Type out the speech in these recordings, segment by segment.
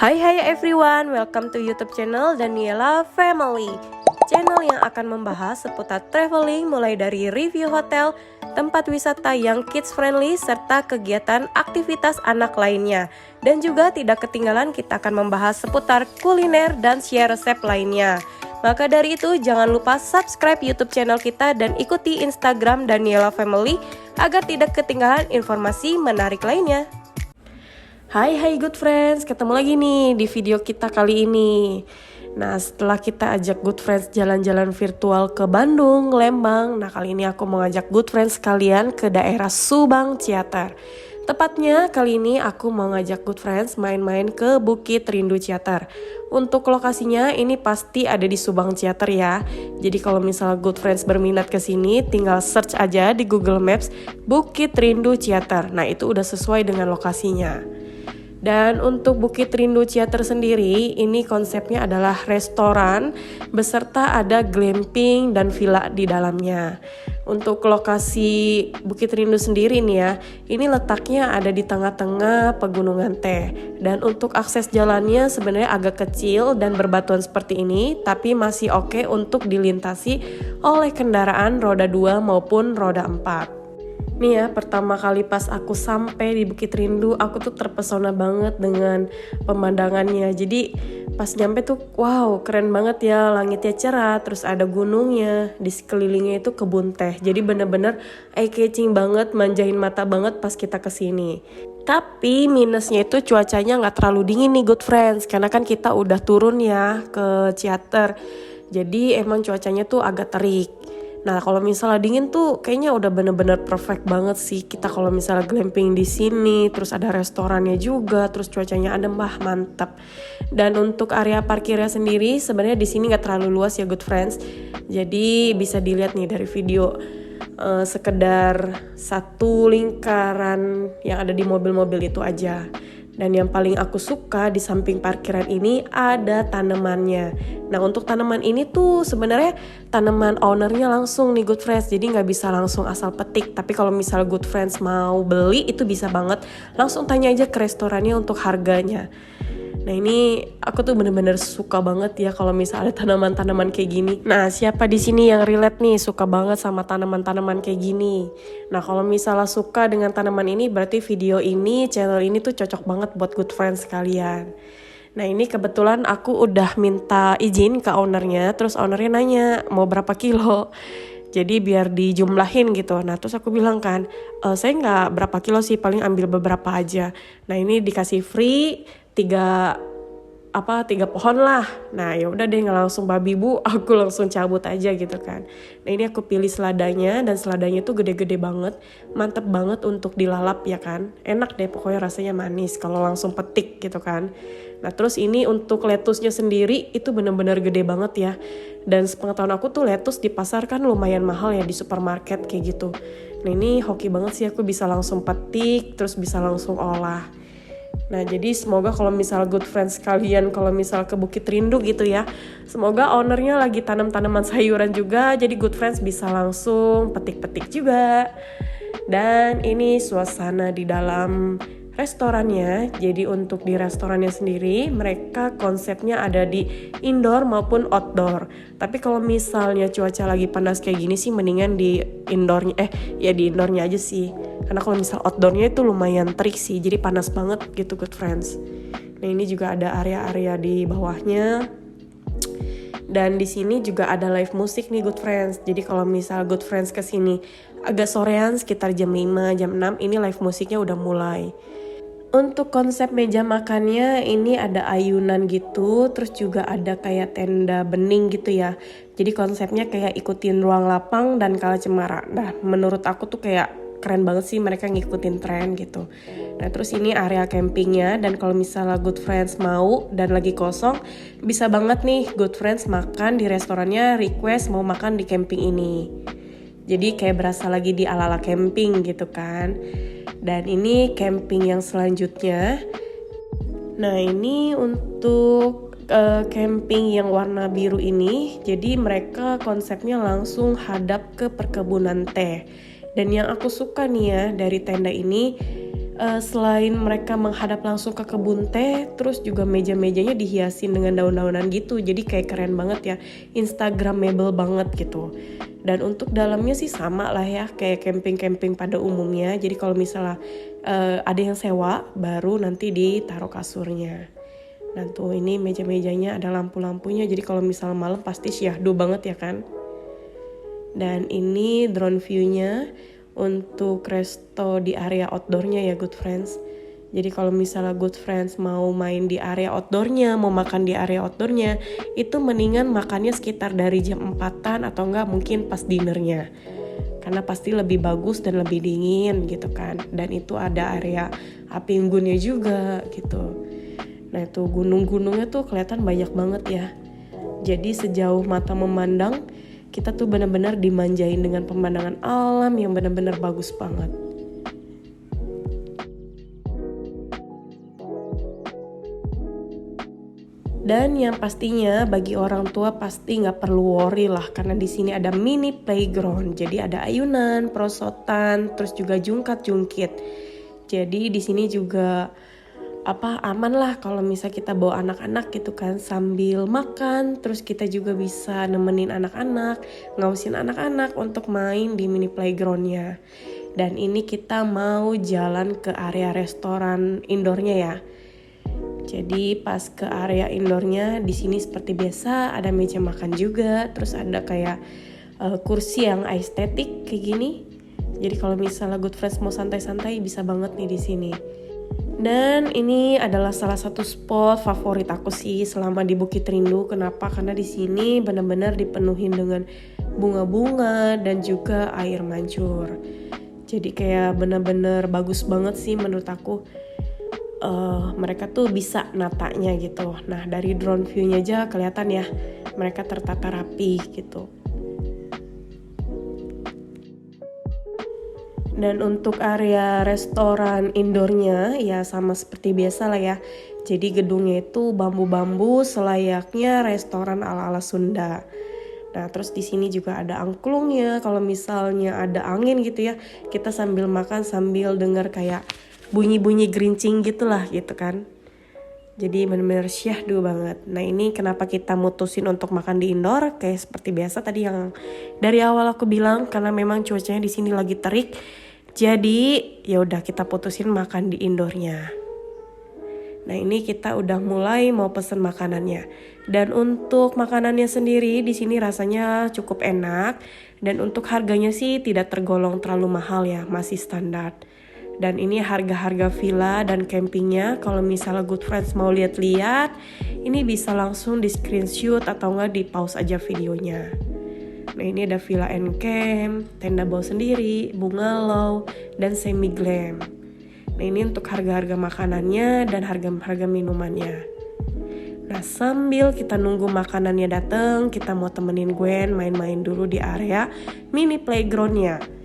Hai everyone, welcome to YouTube channel Daniela Family. Channel yang akan membahas seputar traveling mulai dari review hotel, tempat wisata yang kids friendly, serta kegiatan aktivitas anak lainnya. Dan juga tidak ketinggalan kita akan membahas seputar kuliner dan share resep lainnya. Maka dari itu jangan lupa subscribe YouTube channel kita dan ikuti Instagram Daniela Family agar tidak ketinggalan informasi menarik lainnya. Hai good friends, ketemu lagi nih di video kita kali ini. Nah, setelah kita ajak good friends jalan-jalan virtual ke Bandung, Lembang, nah kali ini aku mau ngajak good friends kalian ke daerah Subang Ciater. Tepatnya kali ini aku mau ngajak good friends main-main ke Bukit Rindu Ciater. Untuk lokasinya ini pasti ada di Subang Ciater ya. Jadi kalau misalnya good friends berminat ke sini, tinggal search aja di Google Maps Bukit Rindu Ciater. Nah, itu udah sesuai dengan lokasinya. Dan untuk Bukit Rindu Ciater sendiri, ini konsepnya adalah restoran beserta ada glamping dan villa di dalamnya. Untuk lokasi Bukit Rindu sendiri nih ya, ini letaknya ada di tengah-tengah pegunungan teh. Dan untuk akses jalannya sebenarnya agak kecil dan berbatuan seperti ini, tapi masih oke untuk dilintasi oleh kendaraan roda 2 maupun roda 4. Nih ya, pertama kali pas aku sampai di Bukit Rindu, aku tuh terpesona banget dengan pemandangannya. Jadi pas nyampe tuh, wow keren banget ya, langitnya cerah, terus ada gunungnya, di sekelilingnya itu kebun teh. Jadi bener-bener eye-catching banget, manjain mata banget pas kita kesini. Tapi minusnya itu cuacanya gak terlalu dingin nih good friends, karena kan kita udah turun ya ke Ciater. Jadi emang cuacanya tuh agak terik. Nah, kalau misalnya dingin tuh kayaknya udah bener-bener perfect banget sih. Kita kalau misalnya glamping di sini, terus ada restorannya juga, terus cuacanya adem, mantap. Dan untuk area parkirnya sendiri sebenarnya di sini nggak terlalu luas ya good friends. Jadi bisa dilihat nih dari video. Sekedar satu lingkaran yang ada di mobil-mobil itu aja. Dan yang paling aku suka di samping parkiran ini ada tanamannya. Nah, untuk tanaman ini tuh sebenarnya tanaman ownernya langsung nih good friends. Jadi nggak bisa langsung asal petik. Tapi kalau misal good friends mau beli itu bisa banget. Langsung tanya aja ke restorannya untuk harganya. Nah, ini aku tuh bener-bener suka banget ya kalau misalnya ada tanaman-tanaman kayak gini. Nah, siapa di sini yang relate nih suka banget sama tanaman-tanaman kayak gini? Nah, kalau misalnya suka dengan tanaman ini berarti video ini, channel ini tuh cocok banget buat good friends kalian. Nah, ini kebetulan aku udah minta izin ke ownernya, terus ownernya nanya mau berapa kilo. Jadi biar dijumlahin gitu. Nah, terus aku bilang kan, saya nggak berapa kilo sih, paling ambil beberapa aja. Nah, ini dikasih free 3 pohon lah. Nah, ya udah deh, nggak langsung babi bu, aku langsung cabut aja gitu kan. Nah, ini aku pilih seladanya, dan seladanya tuh gede-gede banget, mantep banget untuk dilalap ya kan. Enak deh pokoknya, rasanya manis kalau langsung petik gitu kan. Nah, terus ini untuk lettuce-nya sendiri itu bener-bener gede banget ya. Dan sepengetahuan aku tuh lettuce di pasar kan lumayan mahal ya di supermarket kayak gitu. Nah, ini hoki banget sih aku bisa langsung petik, terus bisa langsung olah. Nah, jadi semoga kalau misal good friends kalian kalau misal ke Bukit Rindu gitu ya, semoga ownernya lagi tanam tanaman sayuran juga, jadi good friends bisa langsung petik-petik juga. Dan ini suasana di dalam restorannya. Jadi untuk di restorannya sendiri mereka konsepnya ada di indoor maupun outdoor. Tapi kalau misalnya cuaca lagi panas kayak gini sih mendingan di indoornya, di indoornya aja sih. Karena kalau misal outdoornya itu lumayan terik sih, jadi panas banget gitu good friends. Nah, ini juga ada area-area di bawahnya. Dan di sini juga ada live musik nih good friends. Jadi kalau misal good friends kesini agak sorean sekitar jam 5, jam 6, ini live musiknya udah mulai. Untuk konsep meja makannya ini ada ayunan gitu, terus juga ada kayak tenda bening gitu ya. Jadi konsepnya kayak ikutin ruang lapang dan kala cemara. Nah, menurut aku tuh kayak keren banget sih mereka ngikutin tren gitu. Nah, terus ini area campingnya, dan kalau misalnya good friends mau dan lagi kosong, bisa banget nih good friends makan di restorannya, request mau makan di camping ini. Jadi kayak berasa lagi di ala-ala camping gitu kan. Dan ini camping yang selanjutnya. Nah, ini untuk camping yang warna biru ini. Jadi mereka konsepnya langsung hadap ke perkebunan teh. Dan yang aku suka nih ya dari tenda ini, Selain mereka menghadap langsung ke kebun teh, terus juga meja-mejanya dihiasin dengan daun-daunan gitu, jadi kayak keren banget ya, instagramable banget gitu. Dan untuk dalamnya sih sama lah ya, kayak camping-camping pada umumnya. Jadi kalau misalnya ada yang sewa, baru nanti ditaruh kasurnya. Nah tuh ini meja-mejanya ada lampu-lampunya, jadi kalau misalnya malam pasti syahdu banget ya kan. Dan ini drone view-nya untuk resto di area outdoor-nya ya Good Friends. Jadi kalau misalnya Good Friends mau main di area outdoor-nya, mau makan di area outdoor-nya, itu mendingan makannya sekitar dari jam 4-an atau enggak mungkin pas dinnernya. Karena pasti lebih bagus dan lebih dingin gitu kan. Dan itu ada area api unggunnya juga gitu. Nah itu gunung-gunungnya tuh kelihatan banyak banget ya. Jadi sejauh mata memandang, kita tuh benar-benar dimanjain dengan pemandangan alam yang benar-benar bagus banget. Dan yang pastinya bagi orang tua pasti nggak perlu worry lah, karena di sini ada mini playground. Jadi ada ayunan, perosotan, terus juga jungkat-jungkit. Jadi di sini juga aman lah kalau misal kita bawa anak-anak gitu kan, sambil makan, terus kita juga bisa nemenin anak-anak, ngausin anak-anak untuk main di mini playgroundnya. Dan ini kita mau jalan ke area restoran indoornya ya. Jadi pas ke area indoornya, di sini seperti biasa ada meja makan juga, terus ada kayak kursi yang estetik kayak gini. Jadi kalau misalnya Good Friends mau santai-santai bisa banget nih di sini. Dan ini adalah salah satu spot favorit aku sih selama di Bukit Rindu. Kenapa? Karena di sini benar-benar dipenuhi dengan bunga-bunga dan juga air mancur. Jadi kayak benar-benar bagus banget sih menurut aku. Mereka tuh bisa natanya gitu. Nah dari drone view-nya aja kelihatan ya, mereka tertata rapi gitu. Dan untuk area restoran indoornya ya sama seperti biasa lah ya. Jadi gedungnya itu bambu-bambu selayaknya restoran ala-ala Sunda. Nah terus di sini juga ada angklungnya. Kalau misalnya ada angin gitu ya, kita sambil makan sambil dengar kayak bunyi-bunyi gerincing gitulah gitu kan. Jadi benar-benar syahdu banget. Nah ini kenapa kita mutusin untuk makan di indoor, kayak seperti biasa tadi yang dari awal aku bilang, karena memang cuacanya di sini lagi terik. Jadi ya udah kita putusin makan di indoornya. Nah ini kita udah mulai mau pesen makanannya. Dan untuk makanannya sendiri di sini rasanya cukup enak. Dan untuk harganya sih tidak tergolong terlalu mahal ya, masih standar. Dan ini harga-harga villa dan campingnya, kalau misalnya Good Friends mau lihat-lihat, ini bisa langsung di screenshot atau enggak di pause aja videonya. Nah ini ada villa and camp, tenda bawa sendiri, bungalow, dan semi glam. Nah ini untuk harga-harga makanannya dan harga-harga minumannya. Nah sambil kita nunggu makanannya datang, kita mau temenin Gwen main-main dulu di area mini playgroundnya.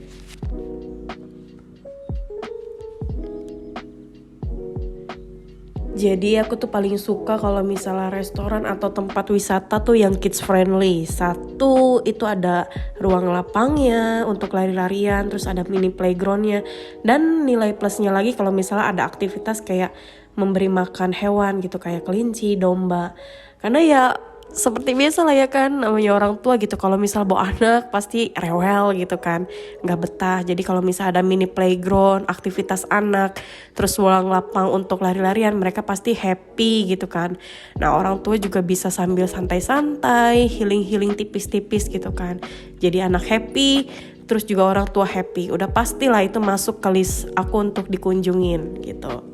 Jadi aku tuh paling suka kalau misalnya restoran atau tempat wisata tuh yang kids friendly. Satu, itu ada ruang lapangnya untuk lari-larian, terus ada mini playgroundnya. Dan nilai plusnya lagi kalau misalnya ada aktivitas kayak memberi makan hewan gitu, kayak kelinci, domba. Karena ya seperti biasa lah ya kan, namanya orang tua gitu, kalau misal bawa anak pasti rewel gitu kan, nggak betah. Jadi kalau misal ada mini playground, aktivitas anak, terus ruang lapang untuk lari-larian, mereka pasti happy gitu kan. Nah orang tua juga bisa sambil santai-santai, healing-healing tipis-tipis gitu kan. Jadi anak happy, terus juga orang tua happy. Udah pastilah itu masuk ke list aku untuk dikunjungin gitu.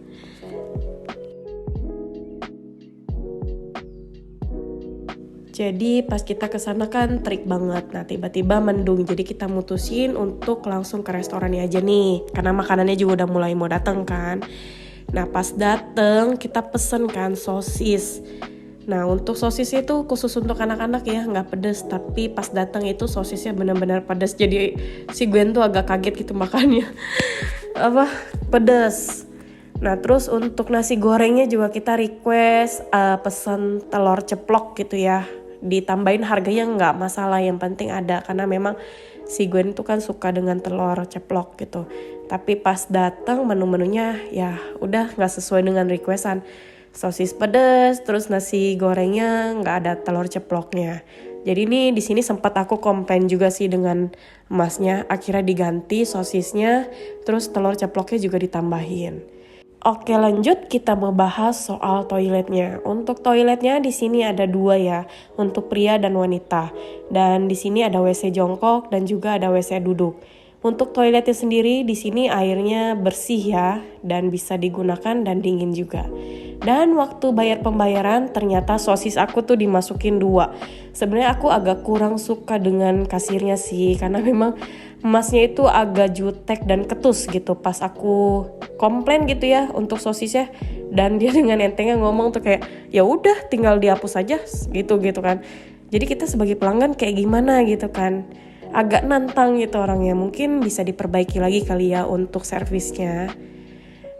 Jadi pas kita kesana kan terik banget, nah tiba-tiba mendung, jadi kita mutusin untuk langsung ke restorannya aja nih, karena makanannya juga udah mulai mau datang kan. Nah pas dateng kita pesen kan sosis. Nah untuk sosis itu khusus untuk anak-anak ya, nggak pedes, tapi pas datang itu sosisnya benar-benar pedas, jadi si Gwen tuh agak kaget gitu makannya. Pedas. Nah terus untuk nasi gorengnya juga kita request pesan telur ceplok gitu ya. Ditambahin harganya nggak masalah, yang penting ada, karena memang si Gwen itu kan suka dengan telur ceplok gitu. Tapi pas datang menu-menunya ya udah nggak sesuai dengan requestan. Sosis pedas, terus nasi gorengnya nggak ada telur ceploknya. Jadi ini di sini sempat aku komplain juga sih dengan masnya, akhirnya diganti sosisnya, terus telur ceploknya juga ditambahin. Oke, lanjut kita membahas soal toiletnya. Untuk toiletnya di sini ada 2 ya, untuk pria dan wanita. Dan di sini ada WC jongkok dan juga ada WC duduk. Untuk toiletnya sendiri di sini airnya bersih ya dan bisa digunakan dan dingin juga. Dan waktu bayar pembayaran ternyata sosis aku tuh dimasukin 2. Sebenarnya aku agak kurang suka dengan kasirnya sih karena memang emasnya itu agak jutek dan ketus gitu pas aku komplain gitu ya untuk sosisnya, dan dia dengan entengnya ngomong tuh kayak ya udah tinggal dihapus aja gitu kan. Jadi kita sebagai pelanggan kayak gimana gitu kan, agak nantang gitu orangnya. Mungkin bisa diperbaiki lagi kali ya untuk servisnya.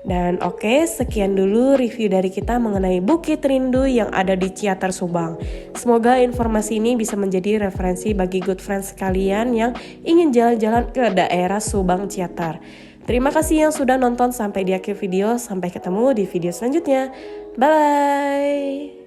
Dan oke, sekian dulu review dari kita mengenai Bukit Rindu yang ada di Ciater Subang. Semoga informasi ini bisa menjadi referensi bagi good friends sekalian yang ingin jalan-jalan ke daerah Subang Ciater. Terima kasih yang sudah nonton sampai di akhir video. Sampai ketemu di video selanjutnya. Bye!